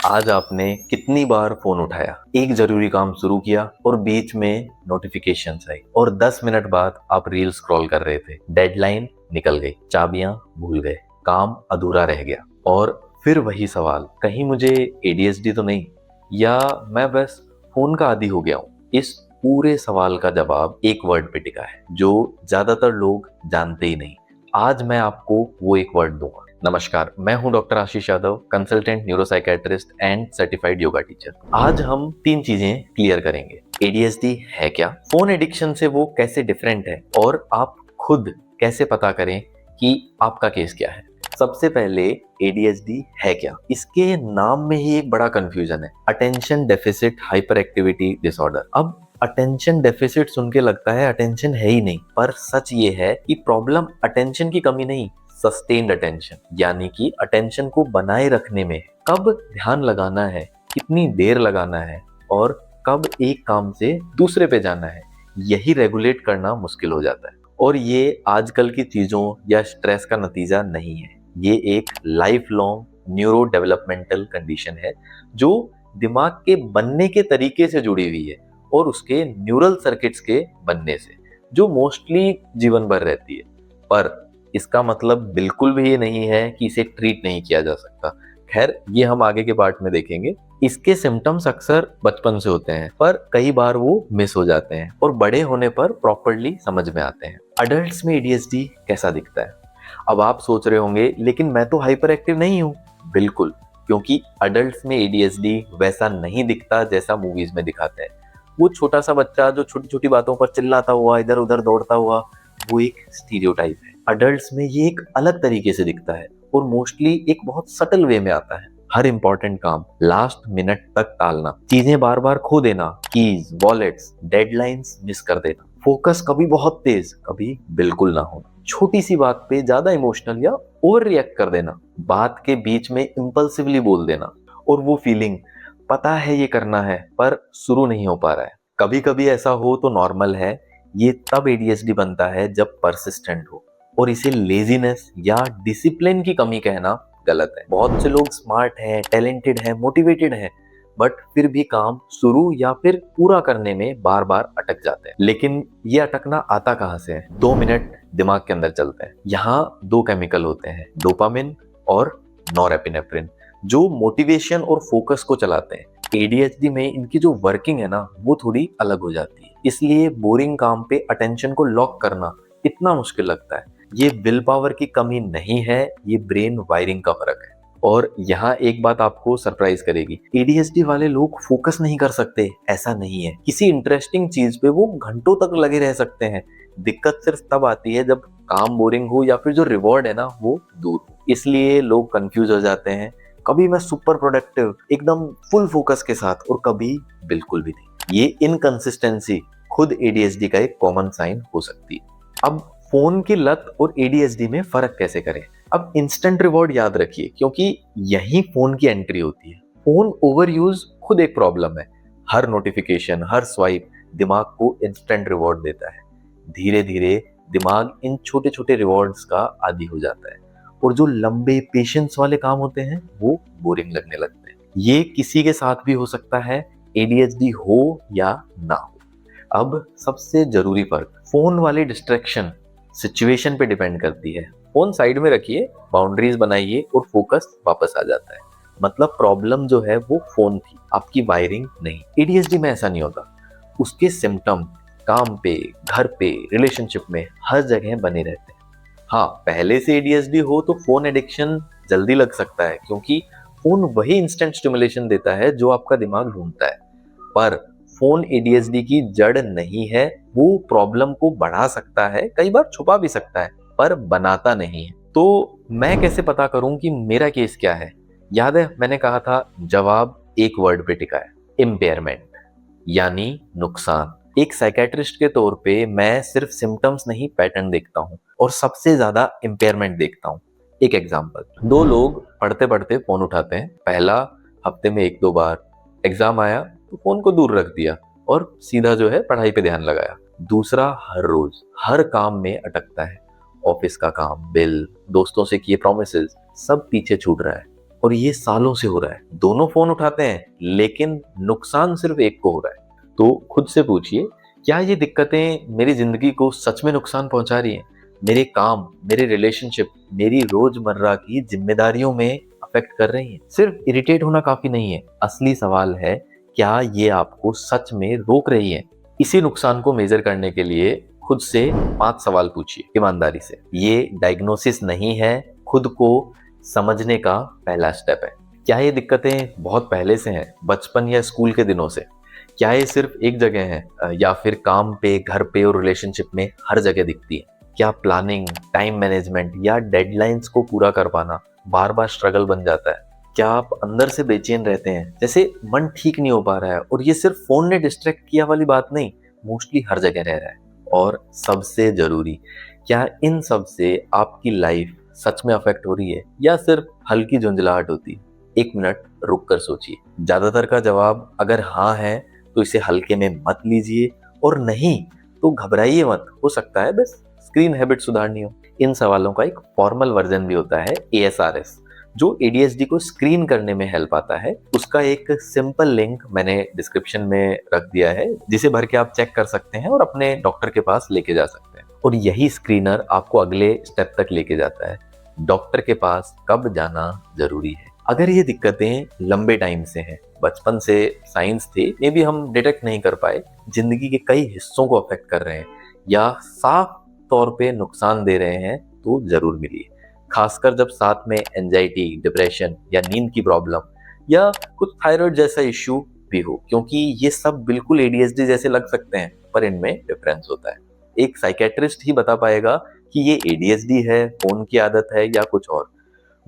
आज आपने कितनी बार फोन उठाया, एक जरूरी काम शुरू किया और बीच में नोटिफिकेशंस आई और 10 मिनट बाद आप रील स्क्रॉल कर रहे थे। डेडलाइन निकल गई, चाबियां भूल गए, काम अधूरा रह गया और फिर वही सवाल, कहीं मुझे एडीएचडी तो नहीं, या मैं बस फोन का आदी हो गया हूँ। इस पूरे सवाल का जवाब एक वर्ड पे टिका है जो ज्यादातर लोग जानते ही नहीं। आज मैं आपको वो एक वर्ड दूंगा। नमस्कार, मैं हूं doctor Ashish Yadav, consultant neuropsychiatrist and certified yoga teacher. आज हम 3 चीजें क्लियर करेंगे। एडीएचडी है क्या, फोन एडिक्शन से वो कैसे डिफरेंट है और आप खुद कैसे पता करें कि आपका केस क्या है। सबसे पहले एडीएचडी है क्या, इसके नाम में ही एक बड़ा कंफ्यूजन है। Attention deficit hyper activity disorder. अब अटेंशन डेफिसिट सुन के लगता है अटेंशन है ही नहीं, पर सच ये है कि प्रॉब्लम अटेंशन की कमी नहीं, सस्टेन्ड अटेंशन, यानी कि अटेंशन को बनाए रखने में कब ध्यान लगाना है, कितनी देर लगाना है और कब एक काम से दूसरे पे जाना है, यही रेगुलेट करना मुश्किल हो जाता है। और ये आजकल की चीजों या स्ट्रेस का नतीजा नहीं है, ये एक life long neuro developmental condition है जो दिमाग के बनने के तरीके से जुड़ी हुई है और उसके न्यूरल सर्किट्स के बनने से, जो मोस्टली जीवन भर रहती है। पर इसका मतलब बिल्कुल भी ये नहीं है कि इसे ट्रीट नहीं किया जा सकता। खैर, ये हम आगे के पार्ट में देखेंगे। इसके सिम्टम्स अक्सर बचपन से होते हैं, पर कई बार वो मिस हो जाते हैं और बड़े होने पर प्रॉपरली समझ में आते हैं। अडल्ट्स में एडीएचडी कैसा दिखता है? अब आप सोच रहे होंगे, लेकिन मैं तो हाइपर एक्टिव नहीं हूँ। बिल्कुल, क्योंकि अडल्ट्स में एडीएचडी वैसा नहीं दिखता जैसा मूवीज में दिखाते हैं। वो छोटा सा बच्चा जो छोटी छोटी बातों पर चिल्लाता हुआ, इधर उधर दौड़ता हुआ, वो एक स्टीरियोटाइप है। अडल्ट्स में ये एक अलग तरीके से दिखता है और मोस्टली एक बहुत सटल वे में आता है। हर इंपॉर्टेंट काम लास्ट मिनट तक टालना, चीजें बार बार खो देना, कीज, वॉलेट्स, डेडलाइंस मिस कर देना, फोकस कभी बहुत तेज, कभी बिल्कुल ना होना, छोटी सी बात पे ज्यादा इमोशनल या ओवर रिएक्ट कर देना, बात के बीच में इम्पल्सिवली बोल देना, और वो फीलिंग, पता है ये करना है पर शुरू नहीं हो पा रहा है। कभी कभी ऐसा हो तो नॉर्मल है, ये तब एडीएचडी बनता है जब परसिस्टेंट हो, और इसे लेजीनेस या डिसिप्लिन की कमी कहना गलत है। बहुत से लोग स्मार्ट हैं, टैलेंटेड हैं, मोटिवेटेड हैं, बट फिर भी काम शुरू या फिर पूरा करने में बार बार अटक जाते हैं। लेकिन ये अटकना आता कहाँ से है? 2 मिनट दिमाग के अंदर चलते हैं। यहाँ 2 केमिकल होते हैं, डोपामिन और नॉरएपिनेफ्रिन, जो मोटिवेशन और फोकस को चलाते हैं। एडीएचडी में इनकी जो वर्किंग है ना, वो थोड़ी अलग हो जाती है, इसलिए बोरिंग काम पे अटेंशन को लॉक करना इतना मुश्किल लगता है। ये विल पावर की कमी नहीं है, ये ब्रेन वायरिंग का फर्क है। और यहाँ एक बात आपको सरप्राइज करेगी, एडीएचडी वाले लोग फोकस नहीं कर सकते, ऐसा नहीं है। किसी इंटरेस्टिंग चीज पे वो घंटों तक लगे रह सकते हैं। दिक्कत सिर्फ तब आती है जब काम बोरिंग हो या फिर जो रिवॉर्ड है ना वो दूर हो। इसलिए लोग कंफ्यूज हो जाते हैं, कभी मैं सुपर प्रोडक्टिव, एकदम फुल फोकस के साथ, और कभी बिल्कुल भी नहीं। ये इनकंसिस्टेंसी खुद एडीएचडी का एक कॉमन साइन हो सकती है। अब फोन की लत और एडीएचडी में फर्क कैसे करें? अब इंस्टेंट रिवॉर्ड याद रखिए, क्योंकि यही फोन की एंट्री होती है। फोन ओवर यूज खुद एक प्रॉब्लम है। हर नोटिफिकेशन, हर स्वाइप दिमाग को इंस्टेंट रिवॉर्ड देता है। धीरे धीरे दिमाग इन छोटे छोटे रिवॉर्ड्स का आदी हो जाता है और जो लंबे पेशेंस वाले काम होते हैं वो बोरिंग लगने लगते हैं। ये किसी के साथ भी हो सकता है, एडीएचडी हो या ना हो। अब सबसे जरूरी फर्क, फोन वाली डिस्ट्रैक्शन सिचुएशन पे डिपेंड करती है। फोन साइड में रखिए, बाउंड्रीज बनाइए और फोकस वापस आ जाता है। मतलब प्रॉब्लम जो है वो फोन थी, आपकी वायरिंग नहीं। एडीएचडी में ऐसा नहीं होता। उसके सिम्टम काम पे, घर पे, रिलेशनशिप में, हर जगह बने रहते हैं। हाँ, पहले से एडीएचडी हो तो फोन एडिक्शन जल्दी लग सकता है, क्योंकि फोन वही इंस्टेंट स्टिमुलेशन देता है जो आपका दिमाग ढूंढता है। पर फोन एडीएचडी की जड़ नहीं है। वो प्रॉब्लम को बढ़ा सकता है, कई बार छुपा भी सकता है, पर बनाता नहीं है। तो मैं कैसे पता करूं कि मेरा केस क्या है? याद है मैंने कहा था, जवाब एक वर्ड पे टिका है, इम्पेयरमेंट, यानी नुकसान। एक साइकेट्रिस्ट के तौर पे मैं सिर्फ सिम्टम्स नहीं, पैटर्न देखता हूँ, और सबसे ज्यादा इम्पेयरमेंट देखता हूँ। एक एग्जांपल, 2 लोग पढ़ते पढ़ते फोन उठाते हैं। पहला हफ्ते में 1-2 बार, एग्जाम आया तो फोन को दूर रख दिया और सीधा जो है पढ़ाई पे ध्यान लगाया। दूसरा हर रोज हर काम में अटकता है, ऑफिस का काम, बिल, दोस्तों से किए प्रॉमिसेस, सब पीछे छूट रहा है और ये सालों से हो रहा है। दोनों फोन उठाते हैं लेकिन नुकसान सिर्फ एक को हो रहा है। तो खुद से पूछिए, क्या ये दिक्कतें मेरी जिंदगी को सच में नुकसान पहुंचा रही हैं? मेरे काम, मेरे रिलेशनशिप, मेरी रोजमर्रा की जिम्मेदारियों में अफेक्ट कर रही हैं? सिर्फ इरिटेट होना काफी नहीं है। असली सवाल है, क्या ये आपको सच में रोक रही है? इसी नुकसान को मेजर करने के लिए खुद से 5 सवाल पूछिए ईमानदारी से। ये डायग्नोसिस नहीं है, खुद को समझने का पहला स्टेप है। क्या ये दिक्कतें बहुत पहले से हैं, बचपन या स्कूल के दिनों से? क्या ये सिर्फ एक जगह है या फिर काम पे, घर पे और रिलेशनशिप में हर जगह दिखती है? क्या प्लानिंग, टाइम मैनेजमेंट या डेडलाइंस को पूरा कर पाना बार बार स्ट्रगल बन जाता है? क्या आप अंदर से बेचैन रहते हैं, जैसे मन ठीक नहीं हो पा रहा है? और ये सिर्फ फोन ने डिस्ट्रैक्ट किया वाली बात नहीं, मोस्टली हर जगह रह रहा है। और सबसे जरूरी, क्या इन सब से आपकी लाइफ सच में अफेक्ट हो रही है या सिर्फ हल्की झुंझलाहट होती है? 1 मिनट रुक कर सोचिए। ज्यादातर का जवाब अगर हाँ है तो इसे हल्के में मत लीजिए, और नहीं तो घबराइए मत, हो सकता है बस स्क्रीन हैबिट सुधारनी हो। इन सवालों का एक फॉर्मल वर्जन भी होता है, ASRS, जो ADHD को स्क्रीन करने में हेल्प आता है। उसका एक सिंपल लिंक मैंने डिस्क्रिप्शन में रख दिया है, जिसे भर के आप चेक कर सकते हैं और अपने डॉक्टर के पास लेके जा सकते हैं। और यही स्क्रीनर आपको अगले स्टेप तक लेके जाता है, डॉक्टर के पास कब जाना जरूरी है। अगर ये दिक्कतें लंबे टाइम से हैं, बचपन से साइंस थे, मे भी हम डिटेक्ट नहीं कर पाए, जिंदगी के कई हिस्सों को अफेक्ट कर रहे हैं या साफ तौर पे नुकसान दे रहे हैं, तो जरूर मिलिए। खासकर जब साथ में एंजाइटी, डिप्रेशन या नींद की प्रॉब्लम या कुछ थायराइड जैसा इश्यू भी हो, क्योंकि ये सब बिल्कुल ADHD जैसे लग सकते हैं पर इनमें डिफरेंस होता है। एक साइकेट्रिस्ट ही बता पाएगा कि ये ADHD है, फोन की आदत है या कुछ और।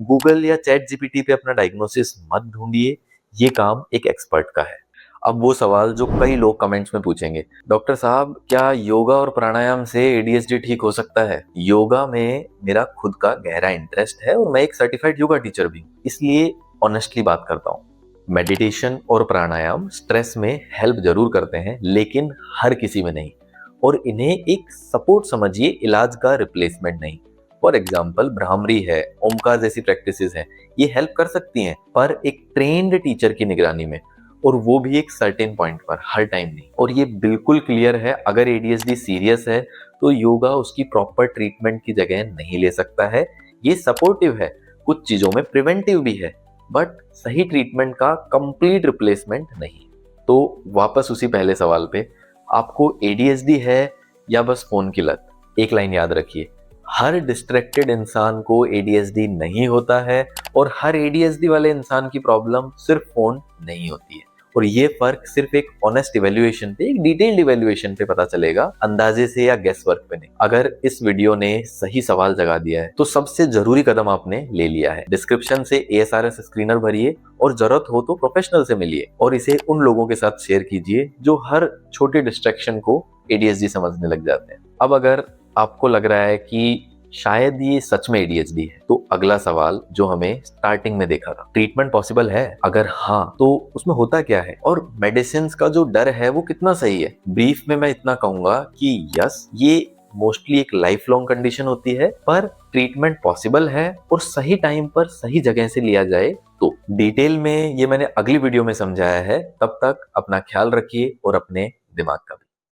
गूगल या चैट जीपीटी पे अपना डायग्नोसिस मत ढूंढिए, ये काम एक एक्सपर्ट का है। अब वो सवाल जो कई लोग कमेंट्स में पूछेंगे, डॉक्टर साहब क्या योगा और प्राणायाम से ADHD ठीक हो सकता है? योगा में मेरा खुद का गहरा इंटरेस्ट है और मैं एक सर्टिफाइड योगा टीचर भी, इसलिए ऑनेस्टली बात करता हूँ। मेडिटेशन और प्राणायाम स्ट्रेस में हेल्प जरूर करते हैं, लेकिन हर किसी में नहीं, और इन्हें एक सपोर्ट समझिए, इलाज का रिप्लेसमेंट नहीं। फॉर एग्जाम्पल भ्रामरी है, ओमकार जैसी प्रैक्टिसेस हैं, ये हेल्प कर सकती हैं पर एक ट्रेन्ड टीचर की निगरानी में, और वो भी एक सर्टेन पॉइंट पर, हर टाइम नहीं। और ये बिल्कुल क्लियर है, अगर ADHD सीरियस है तो योगा उसकी प्रॉपर ट्रीटमेंट की जगह नहीं ले सकता है। ये सपोर्टिव है, कुछ चीजों में प्रिवेंटिव भी है, बट सही ट्रीटमेंट का कंप्लीट रिप्लेसमेंट नहीं। तो वापस उसी पहले सवाल पे, आपको ADHD है या बस फोन की लत? एक लाइन याद रखिए, हर डिस्ट्रैक्टेड इंसान को ADHD नहीं होता है, और हर ADHD वाले इंसान की प्रॉब्लम सिर्फ फोन नहीं होती है। और ये फर्क सिर्फ एक ऑनेस्ट इवैल्यूएशन पे, एक डिटेल्ड इवैल्यूएशन पे पता चलेगा, अंदाजे से या गेस वर्क पे नहीं। अगर इस वीडियो ने सही सवाल जगा दिया है तो सबसे जरूरी कदम आपने ले लिया है। डिस्क्रिप्शन से ASRS स्क्रीनर भरिए और जरूरत हो तो प्रोफेशनल से मिलिए, और इसे उन लोगों के साथ शेयर कीजिए जो हर छोटे डिस्ट्रैक्शन को ADHD समझने लग जाते हैं। अब अगर आपको लग रहा है कि शायद ये सच में ADHD है, तो अगला सवाल जो हमें स्टार्टिंग में देखा था, ट्रीटमेंट पॉसिबल है? अगर हाँ तो उसमें होता क्या है, और मेडिसिन का जो डर है वो कितना सही है? ब्रीफ में मैं इतना कहूंगा कि यस, ये मोस्टली एक लाइफ लॉन्ग कंडीशन होती है, पर ट्रीटमेंट पॉसिबल है और सही टाइम पर सही जगह से लिया जाए तो। डिटेल में ये मैंने अगली वीडियो में समझाया है, तब तक अपना ख्याल रखिए और अपने दिमाग का भी।